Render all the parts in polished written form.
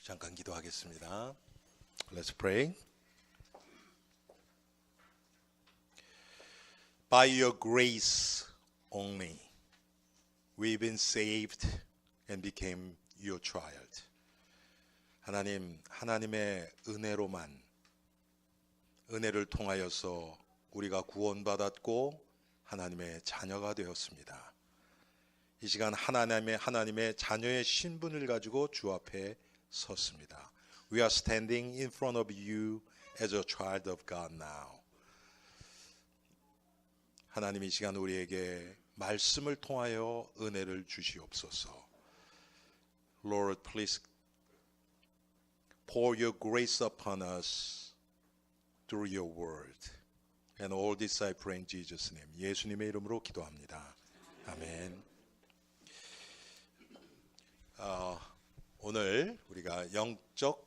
잠깐 기도하겠습니다. Let's pray. By your grace only, we've been saved and became your child. 하나님, 하나님의 은혜로만, 은혜를 통하여서 우리가 구원받았고 하나님의 자녀가 되었습니다. 이 시간 하나님의 자녀의 신분을 가지고 주 앞에 섰습니다. We are standing in front of you as a child of God now. 하나님 이 시간 우리에게 말씀을 통하여 은혜를 주시옵소서. Lord, please pour your grace upon us through your word. And all this I pray in Jesus' name. 예수님의 이름으로 기도합니다. 아멘. 오늘 우리가 영적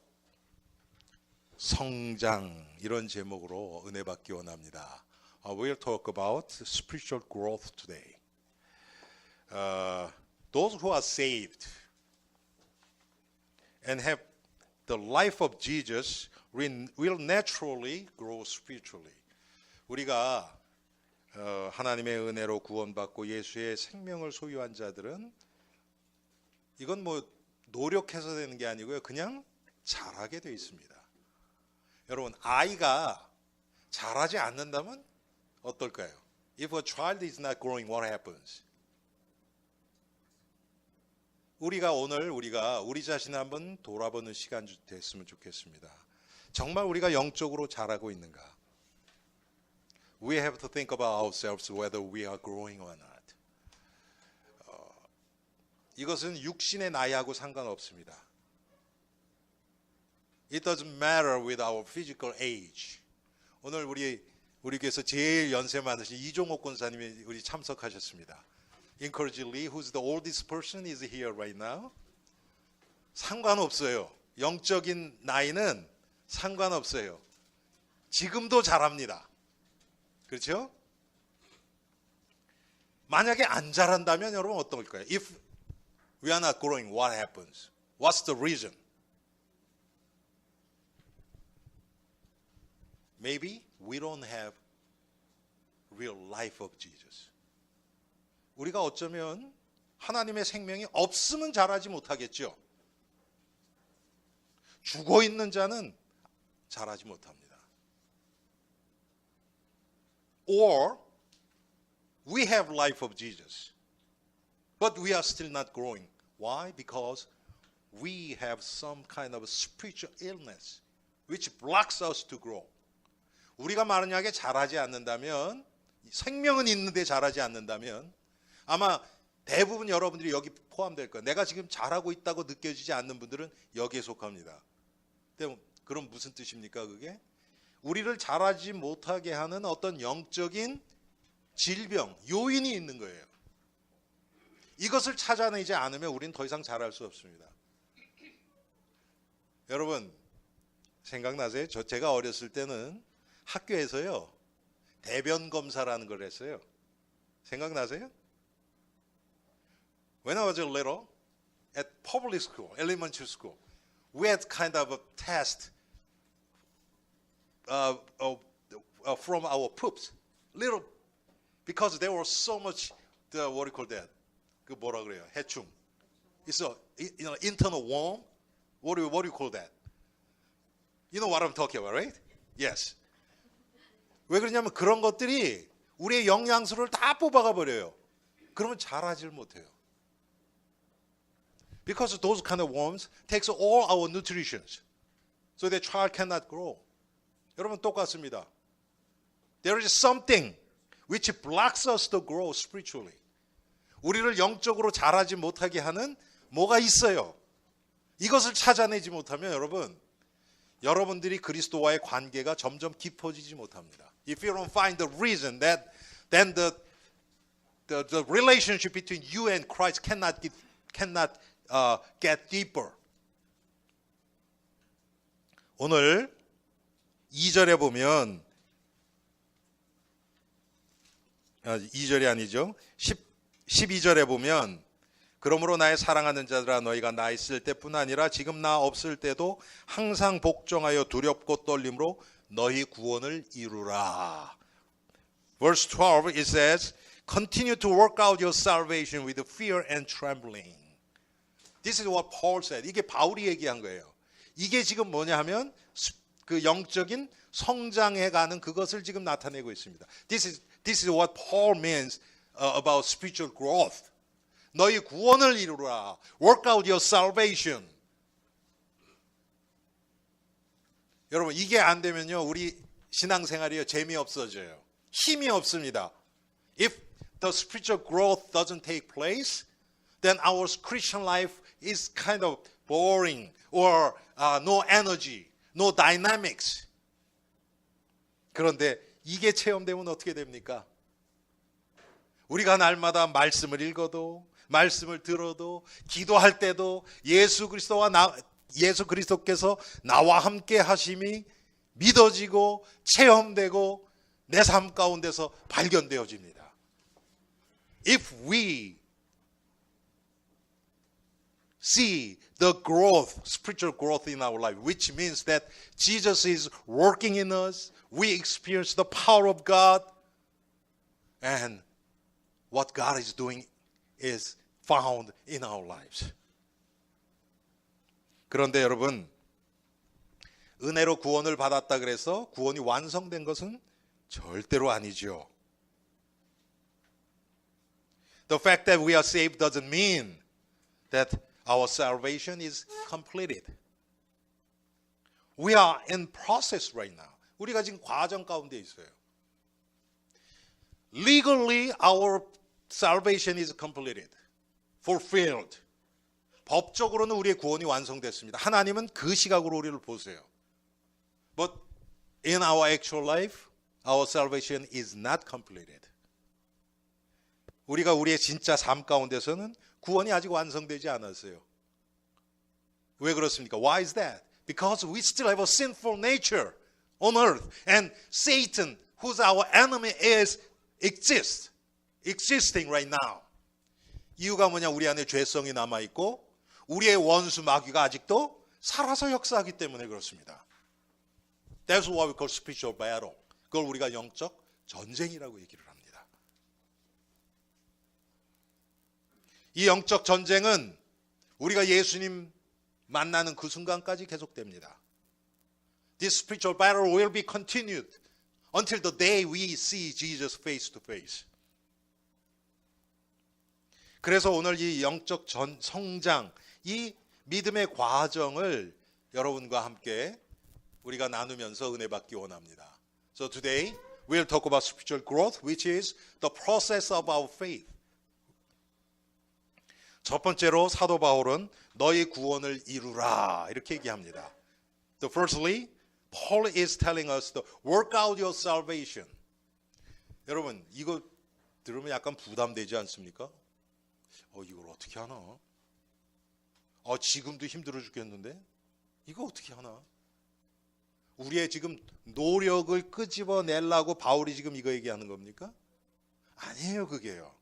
성장 이런 제목으로 은혜 받기 원합니다. We'll talk about spiritual growth today. Those who are saved and have the life of Jesus will naturally grow spiritually. 우리가 하나님의 은혜로 구원받고 예수의 생명을 소유한 자들은 이건 뭐 노력해서 되는 게 아니고요. 그냥 자라게 돼 있습니다. 여러분, 아이가 자라지 않는다면 어떨까요? If a child is not growing, what happens? 우리가 오늘 우리 자신을 한번 돌아보는 시간 됐으면 좋겠습니다. 정말 우리가 영적으로 자라고 있는가? We have to think about ourselves whether we are growing or not. 이것은 육신의 나이하고 상관없습니다. It doesn't matter with our physical age. 오늘 우리 교회에서 제일 연세 많으신 이종옥 권사님이 우리 참석하셨습니다. Encourage Lee, who's the oldest person, is here right now. 상관없어요. 영적인 나이는 상관없어요. 지금도 잘합니다. 그렇죠? 만약에 안 자란다면 여러분 어떨까요? If we are not growing, what happens? What's the reason? Maybe we don't have real life of Jesus. 우리가 어쩌면 하나님의 생명이 없으면 자라지 못하겠죠. 죽어 있는 자는 자라지 못합니다. Or we have life of Jesus. But we are still not growing. Why? Because we have some kind of spiritual illness which blocks us to grow. 우리가 만약에 자라지 않는다면, 생명은 있는데 자라지 않는다면 아마 대부분 여러분들이 여기 포함될 거예요. 내가 지금 잘하고 있다고 느껴지지 않는 분들은 여기에 속합니다. 그럼 무슨 뜻입니까 그게? 우리를 자라지 못하게 하는 어떤 영적인 질병, 요인이 있는 거예요. 이것을 찾아내지 않으면 우리는 더 이상 잘할 수 없습니다. 여러분 생각나세요? 제가 어렸을 때는 학교에서요 대변 검사라는 걸 했어요. 생각나세요? When I was little at public school, elementary school, we had kind of a test from our poops, little, because there was so much what do you call that? 그 뭐라 그래요? 해충. It's a internal worm. What do you call that? You know what I'm talking about, right? Yes. 왜 그러냐면 그런 것들이 우리의 영양소를 다 뽑아가 버려요. 그러면 자라질 못해요. Because those kind of worms takes all our nutrition, so the child cannot grow. 여러분 똑같습니다. There is something which blocks us to grow spiritually. 우리를 영적으로 자라지 못하게 하는 뭐가 있어요. 이것을 찾아내지 못하면 여러분들이 그리스도와의 관계가 점점 깊어지지 못합니다. If you don't find the reason, then the relationship between you and Christ cannot get deeper. 오늘 2절에 보면 2절이 아니죠. 12절에 보면 그러므로 나의 사랑하는 자들아 너희가 나 있을 때뿐 아니라 지금 나 없을 때도 항상 복종하여 두렵고 떨림으로 너희 구원을 이루라. Verse 12 it says, continue to work out your salvation with fear and trembling. This is what Paul said. 이게 바울이 얘기한 거예요. 이게 지금 뭐냐 하면 그 영적인 성장해가는 그것을 지금 나타내고 있습니다. This is what Paul means about spiritual growth. 너희 구원을 이루라. Work out your salvation. 여러분 이게 안 되면요 우리 신앙생활이요 재미없어져요. 힘이 없습니다. If the spiritual growth doesn't take place, then our Christian life is kind of boring or no energy, no dynamics. 그런데 이게 체험되면 어떻게 됩니까? 우리가 날마다 말씀을 읽어도 말씀을 들어도 기도할 때도 예수 그리스도께서 나와 함께 하심이 믿어지고 체험되고 내 삶 가운데서 발견되어집니다. If we see the growth, spiritual growth in our life, which means that Jesus is working in us, we experience the power of God, and what God is doing is found in our lives. 그런데 여러분, 은혜로 구원을 받았다 그래서 구원이 완성된 것은 절대로 아니죠. The fact that we are saved doesn't mean that our salvation is completed. We are in process right now. 우리가 지금 과정 가운데 있어요. Legally, our salvation is completed, fulfilled. 법적으로는 우리의 구원이 완성됐습니다. 하나님은 그 시각으로 우리를 보세요. But in our actual life, our salvation is not completed. 우리가 우리의 진짜 삶 가운데서는 구원이 아직 완성되지 않았어요. 왜 그렇습니까? Why is that? Because we still have a sinful nature on earth, and Satan, who's our enemy, existing right now. 이유가 뭐냐? 우리 안에 죄성이 남아 있고 우리의 원수 마귀가 아직도 살아서 역사하기 때문에 그렇습니다. That's what we call spiritual battle. 그걸 우리가 영적 전쟁이라고 얘기를 합니다. 이 영적 전쟁은 우리가 예수님 만나는 그 순간까지 계속됩니다. This spiritual battle will be continued until the day we see Jesus face to face. 그래서 오늘 이 영적 성장, 이 믿음의 과정을 여러분과 함께 우리가 나누면서 은혜 받기 원합니다. So today we'll talk about spiritual growth, which is the process of our faith. 첫 번째로 사도 바울은 너희 구원을 이루라 이렇게 얘기합니다. So firstly, Paul is telling us to work out your salvation. 여러분 이거 들으면 약간 부담되지 않습니까? 이걸 어떻게 하나? 지금도 힘들어 죽겠는데? 이거 어떻게 하나? 우리의 지금 노력을 끄집어내려고 바울이 지금 이거 얘기하는 겁니까? 아니에요, 그게요.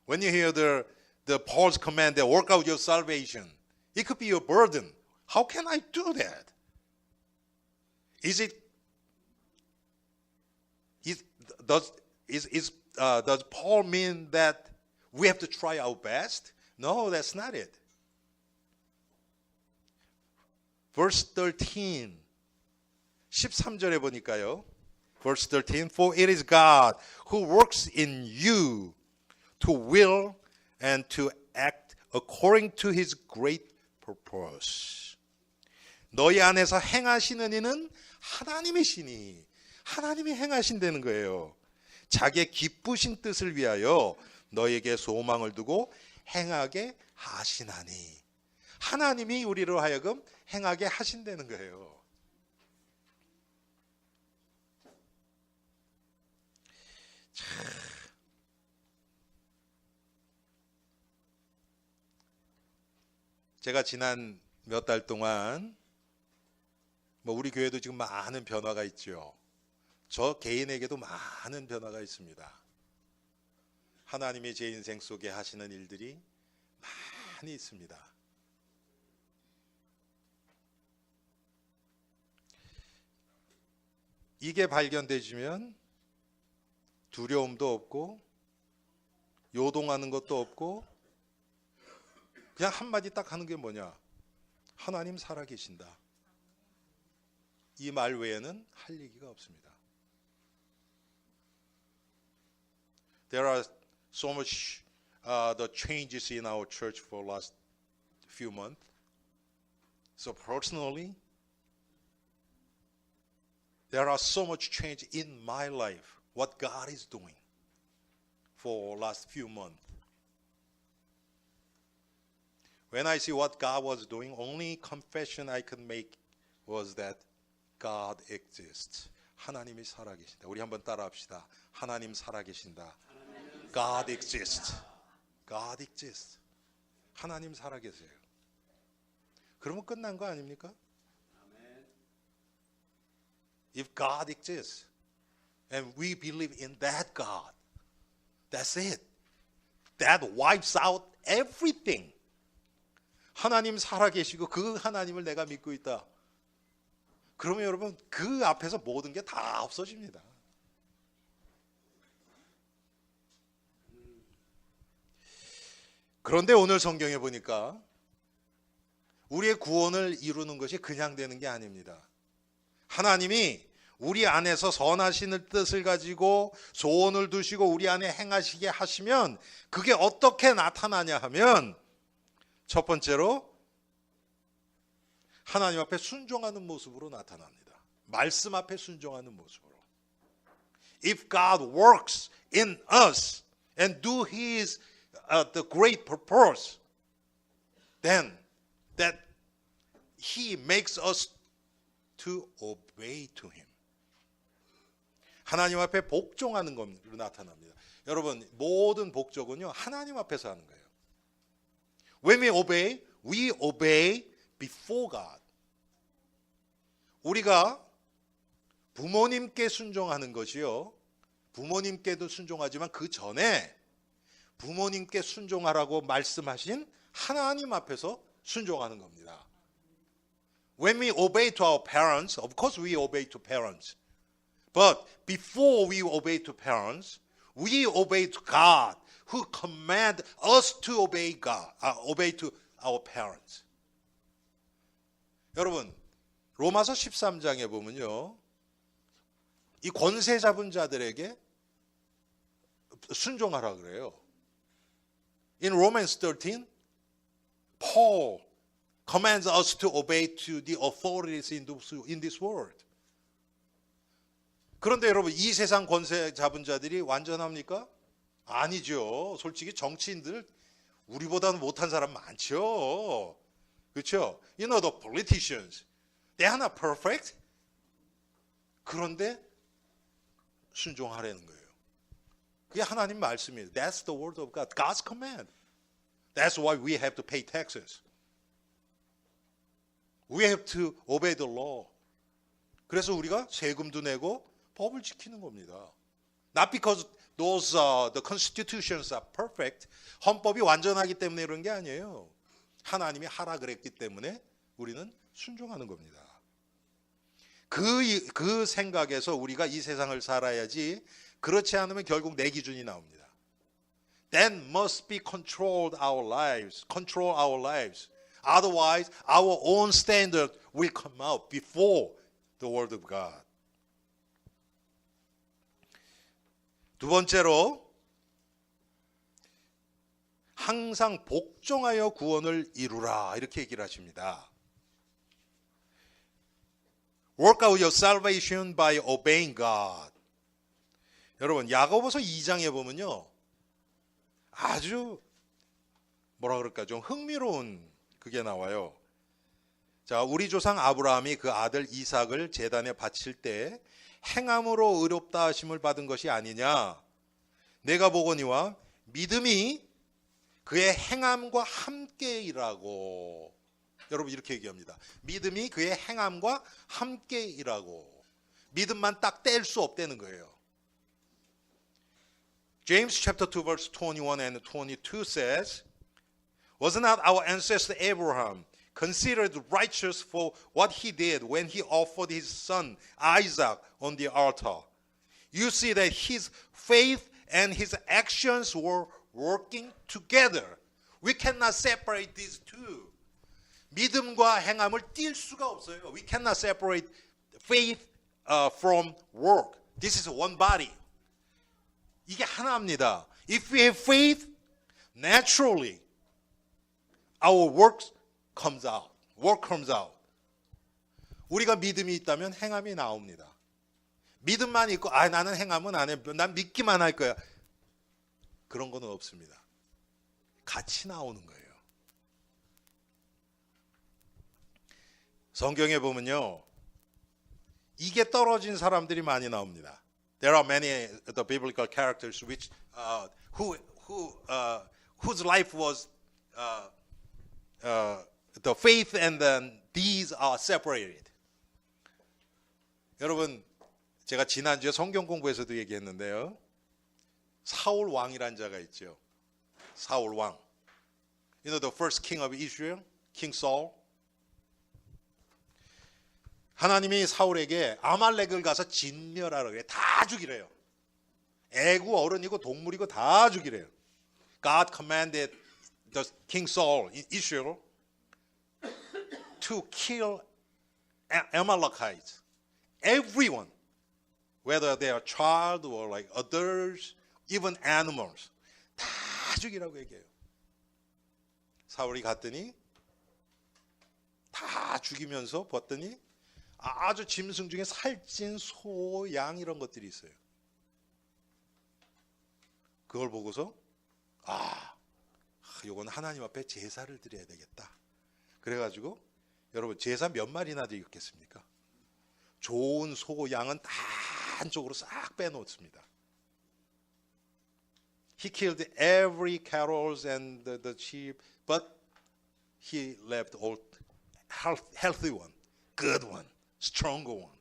When you hear the Paul's command that work out your salvation, it could be your burden. How can I do that? Does Paul mean that we have to try our best? No, that's not it. Verse 13, 13절에 보니까요. Verse 13, for it is God who works in you to will and to act according to his great purpose. 너희 안에서 행하시는 이는 하나님이시니 하나님이 행하신다는 거예요. 자기의 기쁘신 뜻을 위하여 너에게 소망을 두고 행하게 하시나니 하나님이 우리로 하여금 행하게 하신다는 거예요. 제가 지난 몇 달 동안 우리 교회도 지금 많은 변화가 있죠. 저 개인에게도 많은 변화가 있습니다. 하나님이 제 인생 속에 하시는 일들이 많이 있습니다. 이게 발견되시면 두려움도 없고 요동하는 것도 없고 그냥 한마디 딱 하는 게 뭐냐? 하나님 살아계신다. 이 말 외에는 할 얘기가 없습니다. There are so much the changes in our church for last few months. So personally, there are so much change in my life. What God is doing for last few months. When I see what God was doing, only confession I could make was that God exists. 하나님이 살아계신다. 우리 한번 따라합시다. 하나님 살아계신다. God exists. God exists. 하나님 살아계세요. 그러면 끝난 거 아닙니까? If God exists and we believe in that God, that's it. That wipes out everything. 하나님 살아계시고 그 하나님을 내가 믿고 있다. 그러면 여러분 그 앞에서 모든 게 다 없어집니다. 그런데 오늘 성경에 보니까 우리의 구원을 이루는 것이 그냥 되는 게 아닙니다. 하나님이 우리 안에서 선하신 뜻을 가지고 소원을 두시고 우리 안에 행하시게 하시면 그게 어떻게 나타나냐 하면 첫 번째로 하나님 앞에 순종하는 모습으로 나타납니다. 말씀 앞에 순종하는 모습으로. If God works in us and do His the great purpose, then that He makes us to obey to Him. 하나님 앞에 복종하는 것으로 나타납니다. 여러분 모든 복종은요 하나님 앞에서 하는 거예요. When we obey before God. 우리가 부모님께 순종하는 것이요. 부모님께도 순종하지만 그 전에 부모님께 순종하라고 말씀하신 하나님 앞에서 순종하는 겁니다. When we obey to our parents, of course we obey to parents. But before we obey to parents, we obey to God who command us to obey God, obey to our parents. 여러분, 로마서 13장에 보면요. 이 권세 잡은 자들에게 순종하라 그래요. In Romans 13, Paul commands us to obey to the authorities in this world. 그런데 여러분, 이 세상 권세 잡은 자들이 완전합니까? 아니죠. 솔직히 정치인들 우리보다는 못한 사람 많죠. 그렇죠? You know the politicians. They are not perfect. 그런데 순종하라는 거예요. 그게 하나님 말씀이에요. That's the word of God. God's command. That's why we have to pay taxes. We have to obey the law. 그래서 우리가 세금도 내고 법을 지키는 겁니다. Not because those the constitutions are perfect. 헌법이 완전하기 때문에 그런 게 아니에요. 하나님이 하라 그랬기 때문에 우리는 순종하는 겁니다. 그 생각에서 우리가 이 세상을 살아야지 그렇지 않으면 결국 내 기준이 나옵니다. Then must be control our lives. Otherwise, our own standard will come out before the word of God. 두 번째로 항상 복종하여 구원을 이루라 이렇게 얘기를 하십니다. Work out your salvation by obeying God. 여러분 야고보서 2장에 보면요. 아주 뭐라 그럴까 좀 흥미로운 그게 나와요. 자, 우리 조상 아브라함이 그 아들 이삭을 제단에 바칠 때 행함으로 의롭다 하심을 받은 것이 아니냐. 내가 보거니와 믿음이 그의 행함과 함께 일하고. 여러분 이렇게 얘기합니다. 믿음이 그의 행함과 함께 일하고. 믿음만 딱 뗄 수 없다는 거예요. James chapter 2 verse 21 and 22 says, was not our ancestor Abraham considered righteous for what he did when he offered his son Isaac on the altar? You see that his faith and his actions were working together. We cannot separate these two. 믿음과 행함을 뗄 수가 없어요. We cannot separate faith from work. This is one body. 이게 하나입니다. If we have faith, naturally our work comes out. Work comes out. 우리가 믿음이 있다면 행함이 나옵니다. 믿음만 있고 나는 행함은 안 해. 난 믿기만 할 거야. 그런 거는 없습니다. 같이 나오는 거예요. 성경에 보면요. 이게 떨어진 사람들이 많이 나옵니다. There are many the biblical characters which whose life was the faith and then these are separated. 여러분 제가 지난주에 성경 공부에서도 얘기했는데요. 사울 왕이란 자가 있죠. 사울 왕. You know the first king of Israel, King Saul. 하나님이 사울에게 아말렉을 가서 진멸하라고 해요. 다 죽이래요. 애고 어른이고 동물이고 다 죽이래요. God commanded the King Saul in Israel to kill Amalekites. Everyone, whether they are child or like adults, even animals, 다 죽이라고 얘기해요. 사울이 갔더니 다 죽이면서 봤더니 아주 짐승 중에 살찐 소, 양 이런 것들이 있어요. 그걸 보고서 이건 하나님 앞에 제사를 드려야 되겠다. 그래가지고 여러분 제사 몇 마리나 드리겠습니까? 좋은 소, 양은 다 한쪽으로 싹 빼놓습니다. He killed every cattle and the sheep, but he left all healthy one, good one, stronger one.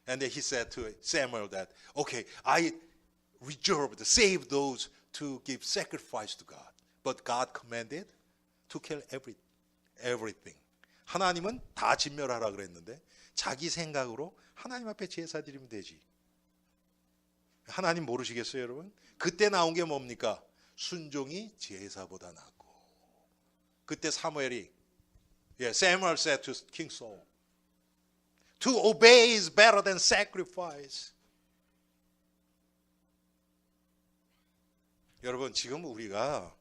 And then he said to Samuel that, okay, I reserved, save those to give sacrifice to God. But God commanded to kill everything. 하나님은 다 진멸하라 그랬는데 자기 생각으로 하나님 앞에 제사 드리면 되지. 하나님 모르시겠어요, 여러분? 그때 나온 게 뭡니까? 순종이 제사보다 낫고. 그때 사무엘이 Samuel said to King Saul, to obey is better than sacrifice. 여러분 지금 우리가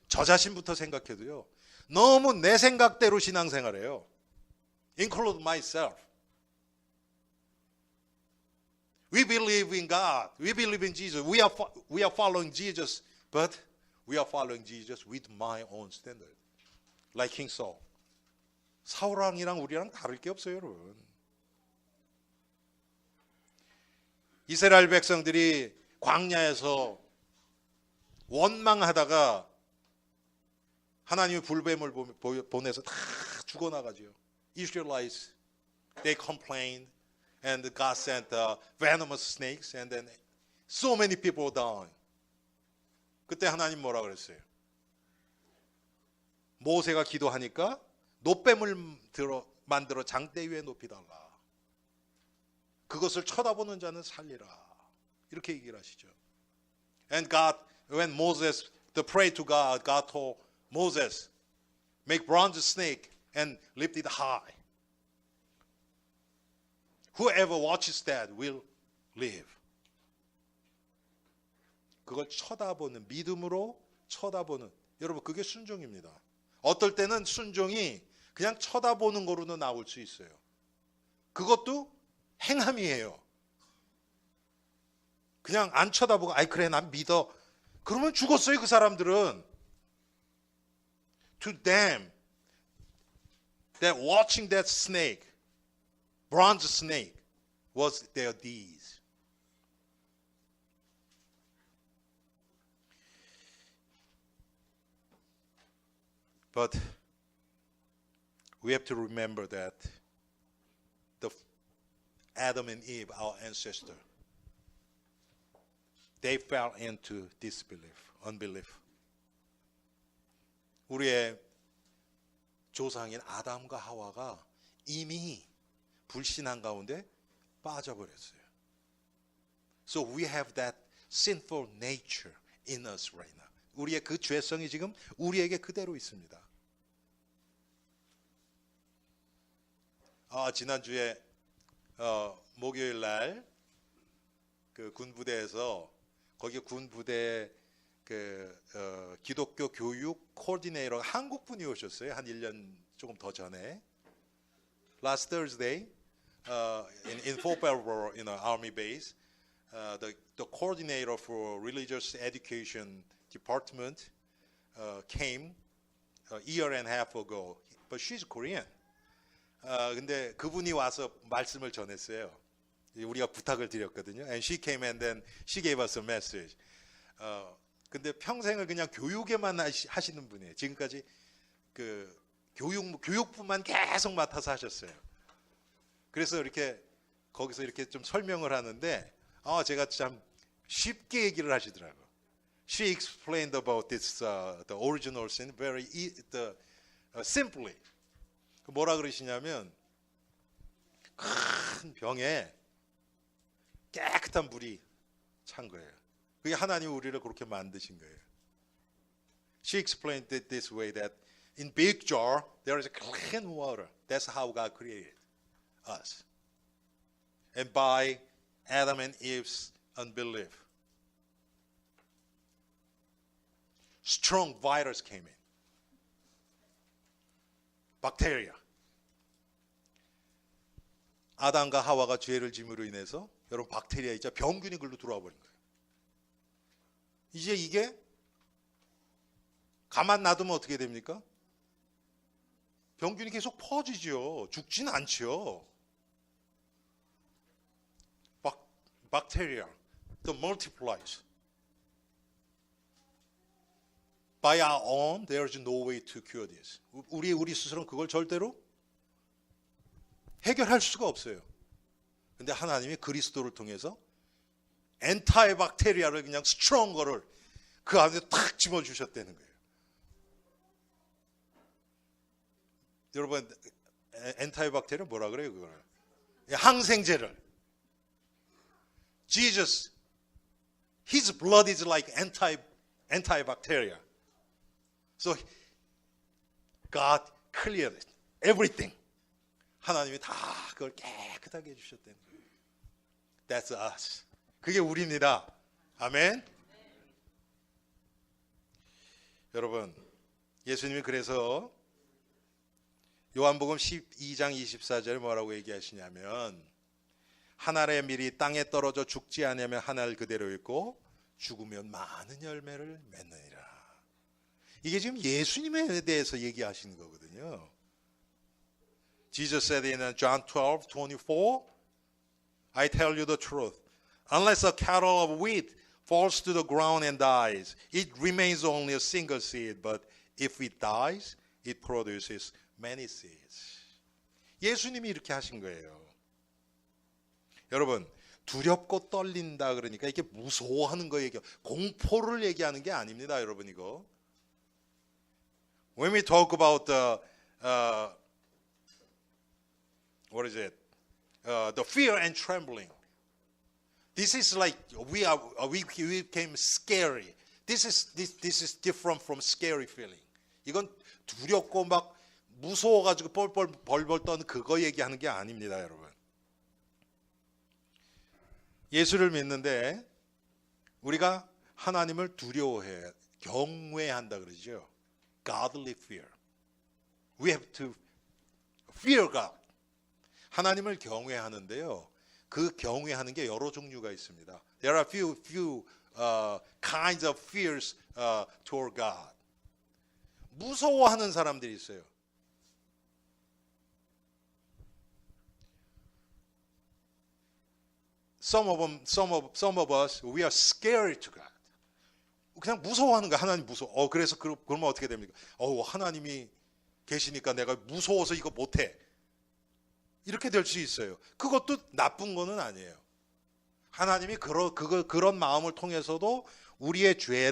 저 자신부터 생각해도요. 너무 내 생각대로 신앙생활해요. Include myself. We believe in God. We believe in Jesus. We are following Jesus, but we are following Jesus with my own standard. Like King Saul. 사울 왕이랑 우리랑 다를 게 없어요, 여러분. 이스라엘 백성들이 광야에서 원망하다가 하나님이 불뱀을 보내서 다 죽어나가죠. Israelites, they complained, and God sent venomous snakes, and then so many people died. 그때 하나님 뭐라 그랬어요? 모세가 기도하니까 노뱀을 만들어 장대 위에 높이달라. 그것을 쳐다보는 자는 살리라. 이렇게 얘기를 하시죠. And God, when Moses prayed to God, God told Moses, make bronze snake and lift it high. Whoever watches that will live. 그걸 쳐다보는, 믿음으로 쳐다보는. 여러분 그게 순종입니다. 어떨 때는 순종이 그냥 쳐다보는 거로는 나올 수 있어요. 그것도 행함이에요. 그냥 안 쳐다보고 아이 그래 난 믿어. 그러면 죽었어요 그 사람들은. To them, that watching that snake, bronze snake, was their deeds. But we have to remember that the Adam and Eve, our ancestor, they fell into disbelief, unbelief. 우리의 조상인 아담과 하와가 이미 불신한 가운데 빠져버렸어요. So we have that sinful nature in us right now. 우리의 그 죄성이 지금 우리에게 그대로 있습니다. 지난주에 목요일 날 그 군부대에서 거기 군부대 기독교 교육 코디네이터 한국 분이 오셨어요. 한 1년 조금 더 전에. Last Thursday, in Fort Belvoir, Army base, the coordinator for religious education department came a year and a half ago, but she's Korean. 근데 그분이 와서 말씀을 전했어요. 우리가 부탁을 드렸거든요. And she came and then she gave us a message. 근데 평생을 그냥 교육에만 하시는 분이에요. 지금까지 그 교육부만 계속 맡아서 하셨어요. 그래서 이렇게 거기서 이렇게 좀 설명을 하는데 제가 참 쉽게 얘기를 하시더라고요. She explained about this the original sin very simply. 뭐라 그러시냐면 큰 병에 깨끗한 물이 찬 거예요. 그게 하나님이 우리를 그렇게 만드신 거예요. She explained it this way that in big jar there is clean water. That's how God created us. And by Adam and Eve's unbelief, strong virus came in. Bacteria. 아담과 하와가 죄를 짐으로 인해서 여러분 박테리아 있자 병균이 글로 들어와 버린 거예요. 이제 이게 가만 놔두면 어떻게 됩니까? 병균이 계속 퍼지죠. 죽지는 않죠. Bacteria, the multiplies. By our own, there is no way to cure this. 우리 스스로는 그걸 절대로 해결할 수가 없어요. 근데 하나님이 그리스도를 통해서 엔타이박테리아를 그냥 스트롱 거를 그 안에 탁 집어주셨다는 거예요. 여러분, 엔타이박테리아 뭐라 그래요, 그거를? 항생제를. Jesus, his blood is like antibacteria. So God cleared it. Everything. 하나님이 다 그걸 깨끗하게 해주셨다는 거예요. That's us. 그게 우리입니다. 아멘. 여러분, 예수님이 그래서 요한복음 12장 24절에 뭐라고 얘기하시냐면 한 알의 밀이 땅에 떨어져 죽지 않으면 한 알 그대로 있고 죽으면 많은 열매를 맺느니라. 이게 지금 예수님에 대해서 얘기하시는 거거든요. Jesus said in John 12:24, I tell you the truth. Unless a cattle of wheat falls to the ground and dies, it remains only a single seed. But if it dies, it produces many seeds. 예수님이 이렇게 하신 거예요. 여러분, 두렵고 떨린다 그러니까 이게 무서워하는 거 얘기해요. 공포를 얘기하는 게 아닙니다, 여러분 이거. When we talk about the what is it? The fear and trembling. This is like we became scary. This is different from scary feeling. 이건 두렵고 막 무서워가지고 벌벌 떠는 그거 얘기하는 게 아닙니다, 여러분. 예수를 믿는데 우리가 하나님을 두려워해, 경외한다 그러죠. Godly fear. We have to fear God. 하나님을 경외하는데요. 그 경외하는 게 여러 종류가 있습니다. There are few kinds of fears toward God. 무서워하는 사람들이 있어요. Some of us, we are scared to God. 그냥 무서워하는 거야. 하나님 무서워. 그래서 그러면 어떻게 됩니까? 하나님이 계시니까 내가 무서워서 이거 못해. 이렇게 될 수 있어요. 그것도 나쁜 거는 아니에요. 하나님이 그런 마음을 통해서도 우리의 죄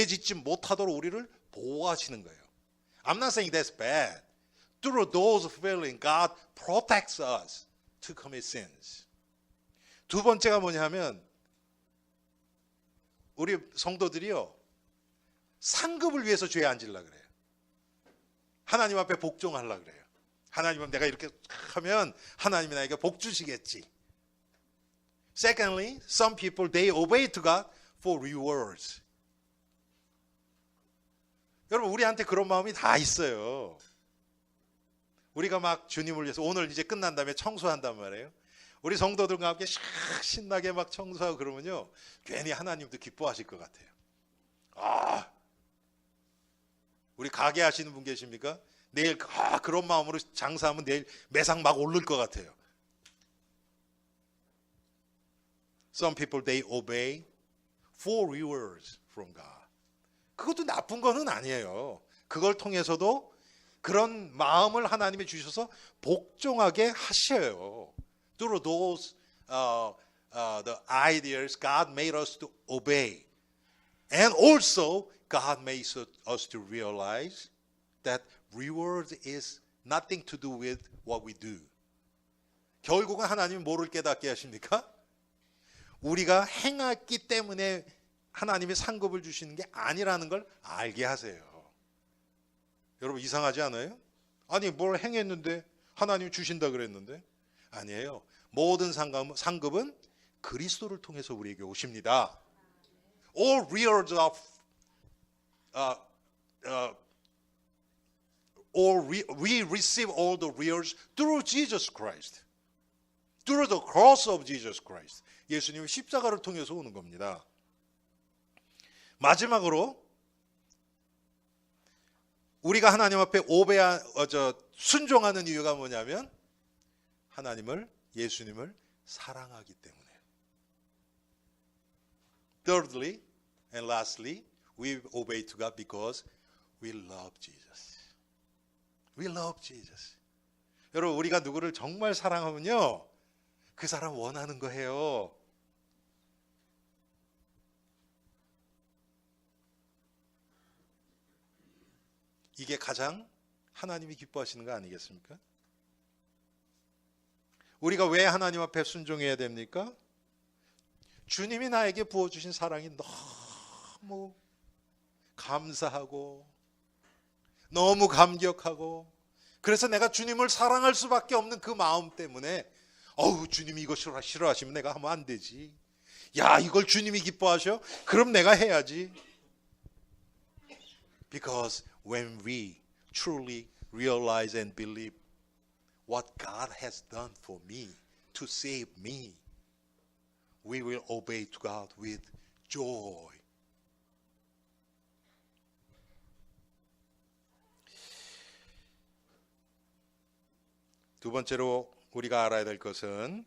짓지 못하도록 우리를 보호하시는 거예요. I'm not saying that's bad. Through those feelings, God protects us to commit sins. 두 번째가 뭐냐면 우리 성도들이요, 상급을 위해서 죄에 안 지려고 그래요. 하나님 앞에 복종하려고 그래요. 하나님은 내가 이렇게 하면 하나님이 나에게 복 주시겠지. Secondly, some people they obey to God for rewards. 여러분, 우리한테 그런 마음이 다 있어요. 우리가 막 주님을 위해서 오늘 이제 끝난 다음에 청소한단 말이에요. 우리 성도들과 함께 신나게 막 청소하고 그러면요, 괜히 하나님도 기뻐하실 것 같아요. 아, 우리 가게 하시는 분 계십니까? 내일 그런 마음으로 장사하면 내일 매상 막 오를 것 같아요. Some people they obey for rewards from God. 그것도 나쁜 거는 아니에요. 그걸 통해서도 그런 마음을 하나님이 주셔서 복종하게 하셔요. Through those the ideas God made us to obey. And also God made us to realize that reward is nothing to do with what we do. 결국은 하나님이 뭐를 깨닫게 하십니까? 우리가 행했기 때문에 하나님이 상급을 주시는 게 아니라는 걸 알게 하세요. 여러분, 이상하지 않아요? 아니, 뭘 행했는데 하나님 주신다 그랬는데? 아니에요. 모든 상급은 그리스도를 통해서 우리에게 오십니다. All rewards of we receive all the rewards through Jesus Christ. Through the cross of Jesus Christ. 예수님의 십자가를 통해서 오는 겁니다. 마지막으로 우리가 하나님 앞에 순종하는 이유가 뭐냐면 예수님을 사랑하기 때문에. Thirdly and lastly, we obey to God because we love Jesus. We love Jesus. 여러분, 우리가 누구를 정말 사랑하면요, 그 사람 원하는 거예요. 이게 가장 하나님이 기뻐하시는 거 아니겠습니까? 우리가 왜 하나님 앞에 순종해야 됩니까? 주님이 나에게 부어주신 사랑이 너무 감사하고 너무 감격하고, 그래서 내가 주님을 사랑할 수밖에 없는 그 마음 때문에 주님이 이거 싫어하시면 내가 하면 안 되지. 야, 이걸 주님이 기뻐하셔? 그럼 내가 해야지. Because when we truly realize and believe what God has done for me to save me, we will obey to God with joy. 두 번째로 우리가 알아야 될 것은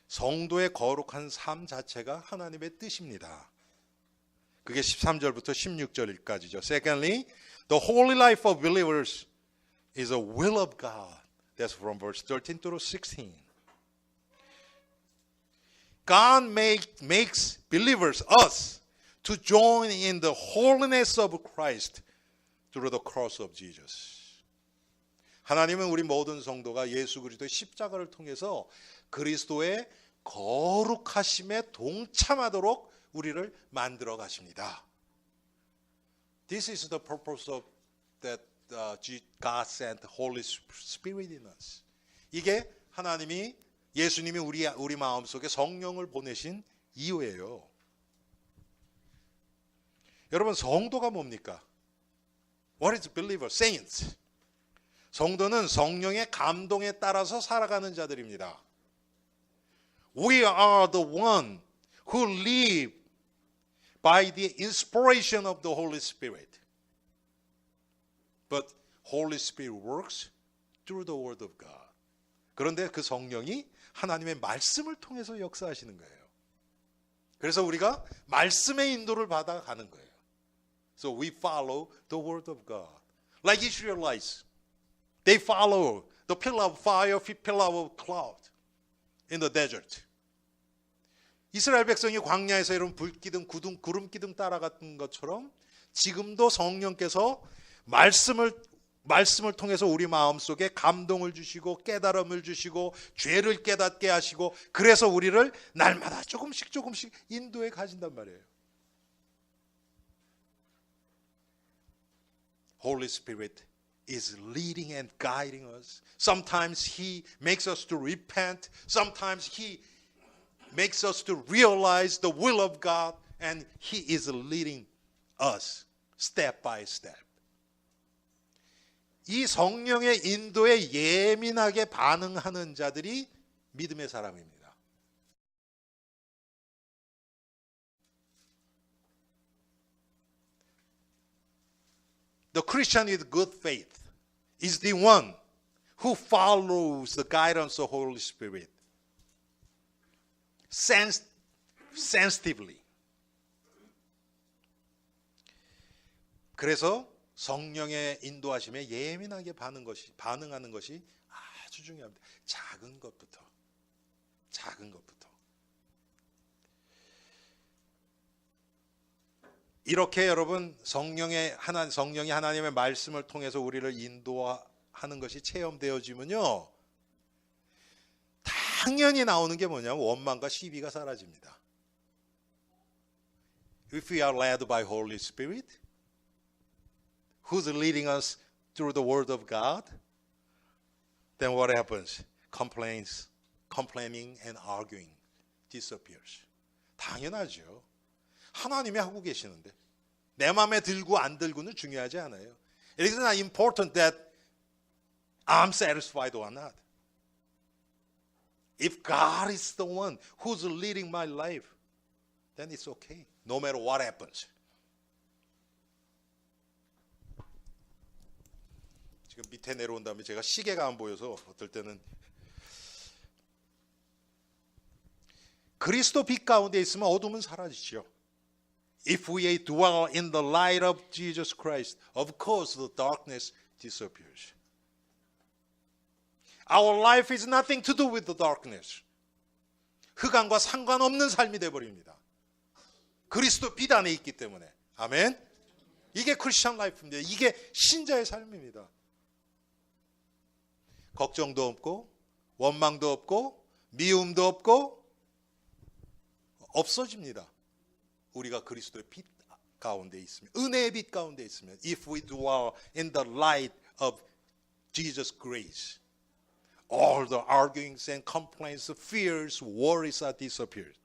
성도의 거룩한 삶 자체가 하나님의 뜻입니다. 그게 13절부터 16절까지죠. Secondly, the holy life of believers is a will of God. That's from verse 13 through 16. God makes believers, us, to join in the holiness of Christ through the cross of Jesus. 하나님은 우리 모든 성도가 예수 그리스도의 십자가를 통해서 그리스도의 거룩하심에 동참하도록 우리를 만들어 가십니다. This is the purpose of that God sent the Holy Spirit in us. 이게 예수님이 우리 마음속에 성령을 보내신 이유예요. 여러분, 성도가 뭡니까? What is believer? Saints. 성도는 성령의 감동에 따라서 살아가는 자들입니다. We are the one who live by the inspiration of the Holy Spirit. But Holy Spirit works through the Word of God. 그런데 그 성령이 하나님의 말씀을 통해서 역사하시는 거예요. 그래서 우리가 말씀의 인도를 받아가는 거예요. So we follow the Word of God. Like Israelites. They follow the pillar of fire, pillar of cloud. in the desert. 이스라엘 백성이 광야에서 이런 불기둥, 구름기둥 따라갔던 것처럼 지금도 성령께서 말씀을 통해서 우리 마음속에 감동을 주시고 깨달음을 주시고 죄를 깨닫게 하시고 그래서 우리를 날마다 조금씩 인도해 가신단 말이에요. Holy Spirit is leading and guiding us. Sometimes He makes us to repent. Sometimes He makes us to realize the will of God. And He is leading us step by step. 이 성령의 인도에 예민하게 반응하는 자들이 믿음의 사람입니다. The Christian with good faith is the one who follows the guidance of the Holy Spirit sensitively. 그래서 성령의 인도하심에 예민하게 반응하는 것이 아주 중요합니다. 작은 것부터. 이렇게 여러분 성령이 하나님의 말씀을 통해서 우리를 인도하는 것이 체험되어지면요, 당연히 나오는 게 뭐냐면 원망과 시비가 사라집니다. If we are led by Holy Spirit, who's leading us through the Word of God, then what happens? Complaining and arguing disappears. 당연하죠. 하나님이 하고 계시는데 내 마음에 들고 안 들고는 중요하지 않아요. It is not important that I'm satisfied or not. If God is the one who's leading my life, then it's okay. No matter what happens. 지금 밑에 내려온 다음에 제가 시계가 안 보여서 어떨 때는 그리스도 빛 가운데 있으면 어둠은 사라지죠. If we dwell in the light of Jesus Christ, of course the darkness disappears. Our life is nothing to do with the darkness. 흑암과 상관없는 삶이 되어버립니다. 그리스도 빛 안에 있기 때문에. 아멘. 이게 크리스천 라이프입니다. 이게 신자의 삶입니다. 걱정도 없고 원망도 없고 미움도 없고 없어집니다. 우리가 그리스도의 빛 가운데 있으면, 은혜의 빛 가운데 있으면, if we dwell in the light of Jesus' grace, all the arguings and complaints, fears, worries are disappeared.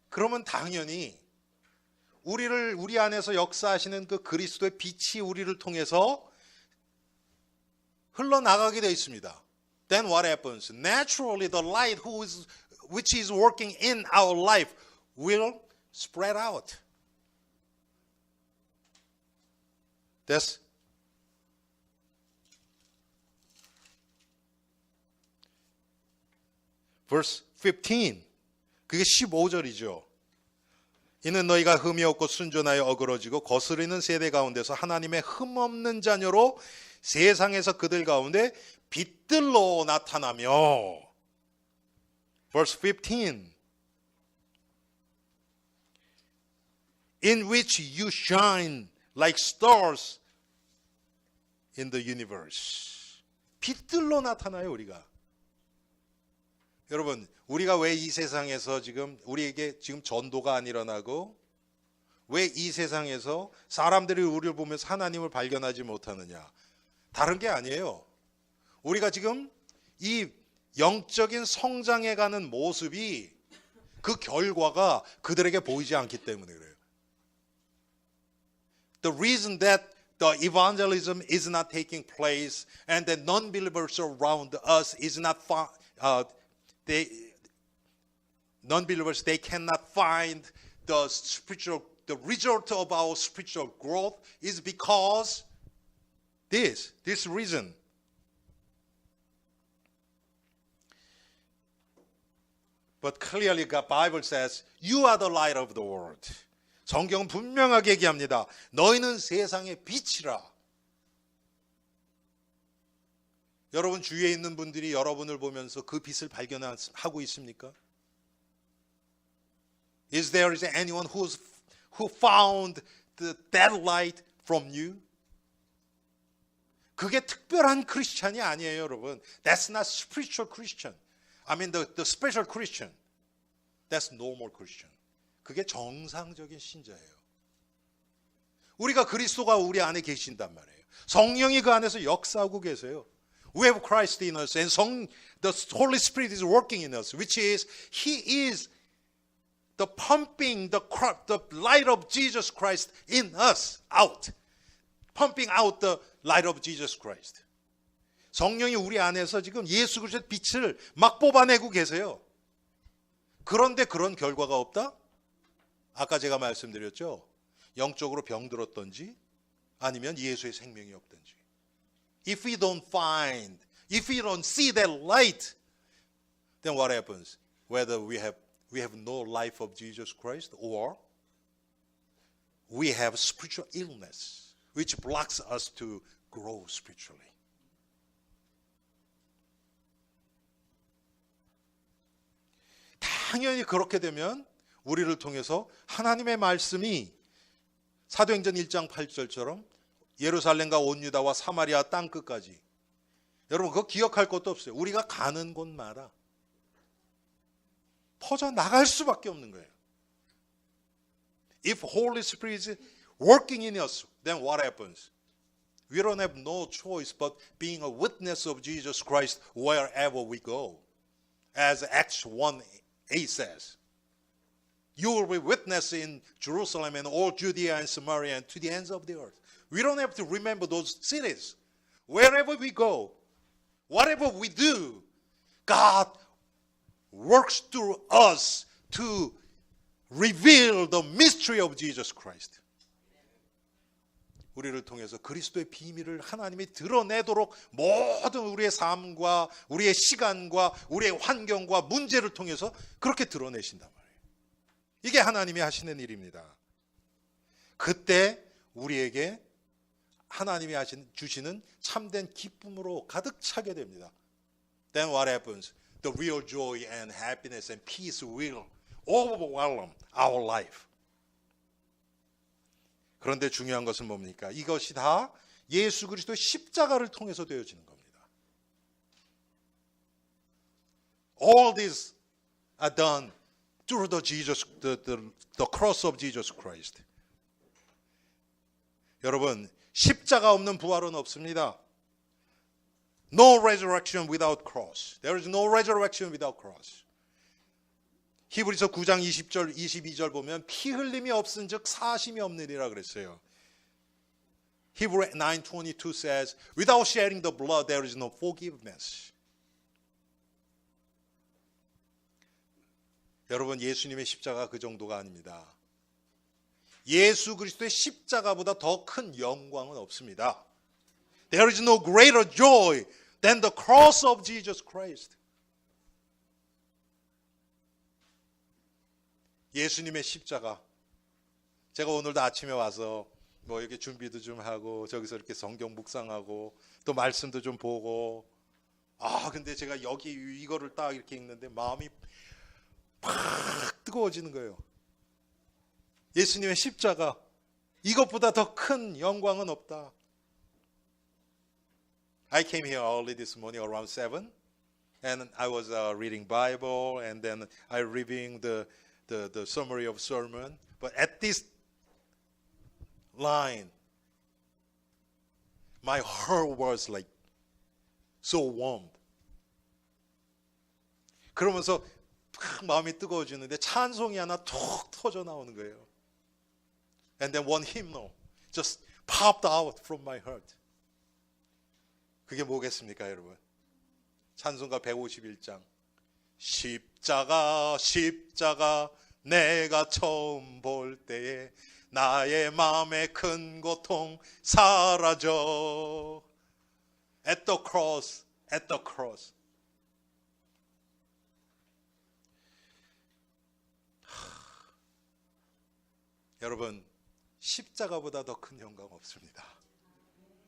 그러면 당연히 우리 안에서 역사하시는 그 그리스도의 빛이 우리를 통해서 흘러나가게 되어 있습니다. Then what happens? Naturally, the light which is working in our life will spread out. That's verse 15. 그게 15절이죠. 이는 너희가 흠이 없고 순전하여 어그러지고 거스르는 세대 가운데서 하나님의 흠없는 자녀로 세상에서 그들 가운데 빛들로 나타나며. Verse 15. In which you shine like stars in the universe. 빛들로 나타나요, 우리가. 여러분, 우리가 왜 이 세상에서 우리에게 지금 전도가 안 일어나고 왜 이 세상에서 사람들이 우리를 보면서 하나님을 발견하지 못하느냐? 다른 게 아니에요. 우리가 지금 이 영적인 성장해 가는 모습이 그 결과가 그들에게 보이지 않기 때문에 그래요. The reason that the evangelism is not taking place and the non-believers around us is not non-believers, they cannot find the result of our spiritual growth is because this reason. But clearly the Bible says, you are the light of the world. 성경은 분명하게 얘기합니다. 너희는 세상의 빛이라. 여러분 주위에 있는 분들이 여러분을 보면서 그 빛을 발견하고 있습니까? Is there anyone who found that light from you? 그게 특별한 크리스찬이 아니에요, 여러분. That's not spiritual Christian. I mean the special Christian. That's normal Christian. 그게 정상적인 신자예요. 우리가 그리스도가 우리 안에 계신단 말이에요. 성령이 그 안에서 역사하고 계세요. We have Christ in us and the Holy Spirit is working in us, which is He is the pumping the light of Jesus Christ in us out. Pumping out the light of Jesus Christ. 성령이 우리 안에서 지금 예수 그리스도의 빛을 막 뽑아내고 계세요. 그런데 그런 결과가 없다? 아까 제가 말씀드렸죠. 영적으로 병들었던지 아니면 예수의 생명이 없던지. If we don't see that light, then what happens? Whether we have no life of Jesus Christ or we have spiritual illness. Which blocks us to grow spiritually. 당연히 그렇게 되면 우리를 통해서 하나님의 말씀이 사도행전 1장 8절처럼 예루살렘과 온 유다와 사마리아 땅끝까지 여러분 그거 기억할 것도 없어요. 우리가 가는 곳마다 퍼져나갈 수밖에 없는 거예요. If Holy Spirit is working in us, then what happens? We don't have no choice but being a witness of Jesus Christ wherever we go. As Acts 1:8 says, you will be witness in Jerusalem and all Judea and Samaria and to the ends of the earth. We don't have to remember those cities. Wherever we go, whatever we do, God works through us to reveal the mystery of Jesus Christ. 우리를 통해서 그리스도의 비밀을 하나님이 드러내도록 모든 우리의 삶과 우리의 시간과 우리의 환경과 문제를 통해서 그렇게 드러내신단 말이에요. 이게 하나님이 하시는 일입니다. 그때 우리에게 하나님이 주시는 참된 기쁨으로 가득 차게 됩니다. Then what happens? The real joy and happiness and peace will overwhelm our life. 그런데 중요한 것은 뭡니까? 이것이 다 예수 그리스도의 십자가를 통해서 되어지는 겁니다. All these are done through the cross of Jesus Christ. 여러분, 십자가 없는 부활은 없습니다. No resurrection without cross. There is no resurrection without cross. 히브리서 9장 20절, 22절 보면 피 흘림이 없은 즉 사심이 없느니라 그랬어요. Hebrew 9:22 says, without shedding the blood there is no forgiveness. 여러분 예수님의 십자가 그 정도가 아닙니다. 예수 그리스도의 십자가보다 더 큰 영광은 없습니다. There is no greater joy than the cross of Jesus Christ. 예수님의 십자가. 제가 오늘도 아침에 와서 뭐 이렇게 준비도 좀 하고 저기서 이렇게 성경 묵상하고 또 말씀도 좀 보고 근데 제가 여기 이거를 딱 이렇게 읽는데 마음이 팍 뜨거워지는 거예요. 예수님의 십자가 이것보다 더 큰 영광은 없다. I came here early this morning around 7 and I was reading Bible and then I reviewing the summary of sermon. But at this line, my heart was like so warm. 그러면서 마음이 뜨거워지는데 찬송이 하나 툭 터져 나오는 거예요. And then one hymnal just popped out from my heart. 그게 뭐겠습니까, 여러분? 찬송가 151장. 십자가 십자가 내가 처음 볼 때에 나의 마음의 큰 고통 사라져. At the cross, at the cross. 여러분, 십자가보다 더 큰 영광 없습니다.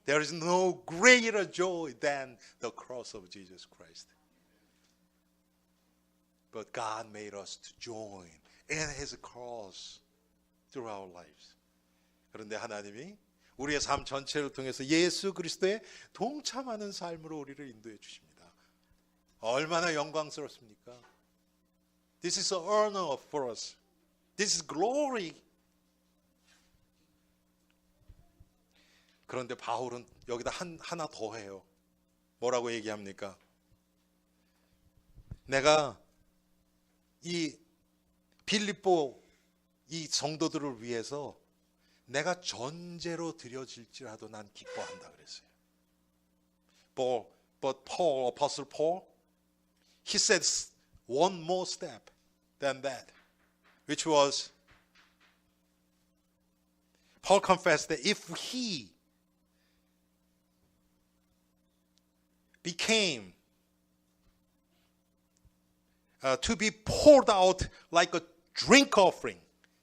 There is no greater joy than the cross of Jesus Christ. But God made us to join in His cross through our lives. 그런데 하나님이 우리의 삶 전체를 통해서 예수 그리스도의 동참하는 삶으로 우리를 인도해 주십니다. 얼마나 영광스럽습니까? This is an honor for us. This is glory. 그런데 바울은 여기다 하나 더 해요. 뭐라고 얘기합니까? 내가 이 빌립보 이 성도들을 위해서 내가 전제로 드려질지라도 난 기뻐한다 그랬어요. But Paul, Apostle Paul, he said one more step than that, which was Paul confessed that if he became to be poured out like a drink offering,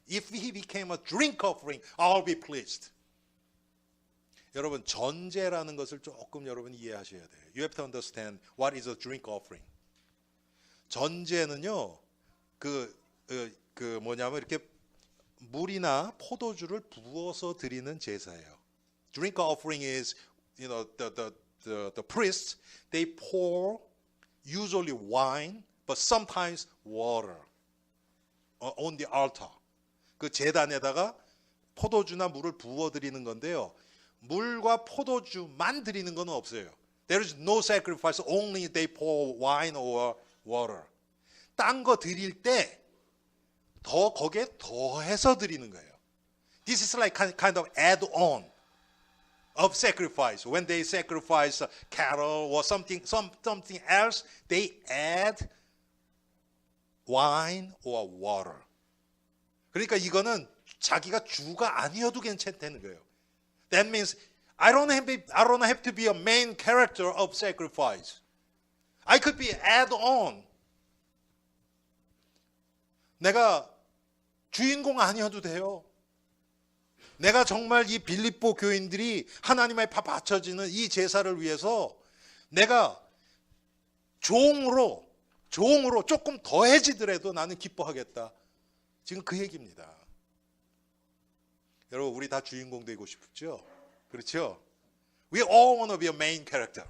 if he became a drink offering, I'll be pleased. 여러분, 전제라는 것을 조금 여러분 이해하셔야 돼요. You have to understand what is a drink offering. 전제는요, 뭐냐면 이렇게 물이나 포도주를 부어서 드리는 제사예요. Drink offering is, you know, the priests, they pour usually wine, but sometimes water on the altar. 그 제단에다가 포도주나 물을 부어 드리는 건데요. 물과 포도주만 드리는 건 없어요. There is no sacrifice, only they pour wine or water. 딴 거 드릴 때 더 거기에 더해서 드리는 거예요. This is like kind of add-on of sacrifice. When they sacrifice cattle or something else, they add wine or water. 그러니까 이거는 자기가 주가 아니어도 괜찮다는 거예요. That means I don't have to be a main character of sacrifice. I could be add-on. 내가 주인공 아니어도 돼요. 내가 정말 이 빌립보 교인들이 하나님 앞에 바쳐지는 이 제사를 위해서 내가 종으로 조금 더해지더라도 나는 기뻐하겠다. 지금 그 얘기입니다. 여러분, 우리 다 주인공 되고 싶죠? 그렇죠? We all want to be a main character.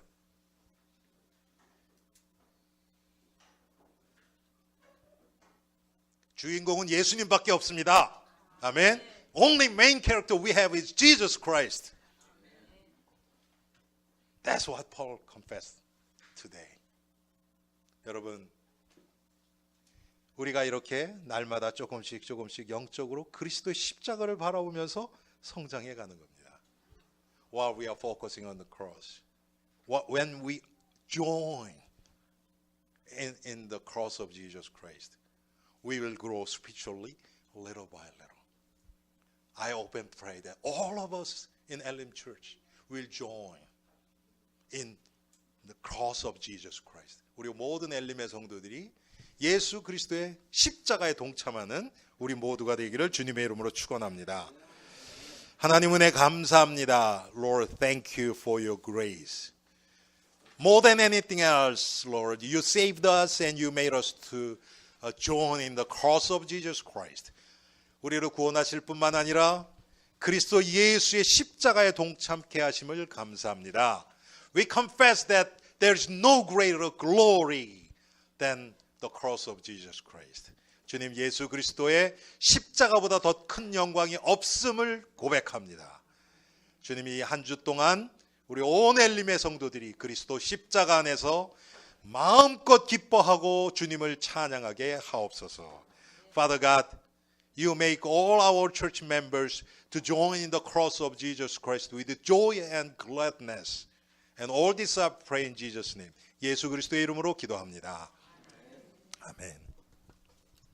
주인공은 예수님밖에 없습니다. 아멘. Only main character we have is Jesus Christ. That's what Paul confessed today. 여러분, 우리가 이렇게 날마다 조금씩 영적으로 그리스도의 십자가를 바라보면서 성장해 가는 겁니다. While we are focusing on the cross. When we join in the cross of Jesus Christ, we will grow spiritually little by little. I hope and pray that all of us in Elim Church will join in the cross of Jesus Christ. 우리 모든 엘림의 성도들이 예수 그리스도의 십자가에 동참하는 우리 모두가 되기를 주님의 이름으로 축원합니다. 하나님 은혜 감사합니다. Lord, thank you for your grace. More than anything else, Lord, you saved us and you made us to join in the cross of Jesus Christ. 우리를 구원하실 뿐만 아니라 그리스도 예수의 십자가에 동참케 하심을 감사합니다. We confess that there is no greater glory than the cross of Jesus Christ. 주님, 예수 그리스도의 십자가보다 더 큰 영광이 없음을 고백합니다. 주님이 한 주 동안 우리 온 엘림의 성도들이 그리스도 십자가 안에서 마음껏 기뻐하고 주님을 찬양하게 하옵소서. Father God, you make all our church members to join in the cross of Jesus Christ with joy and gladness. And all this I pray in Jesus' name. 예수 그리스도의 이름으로 기도합니다. 아멘.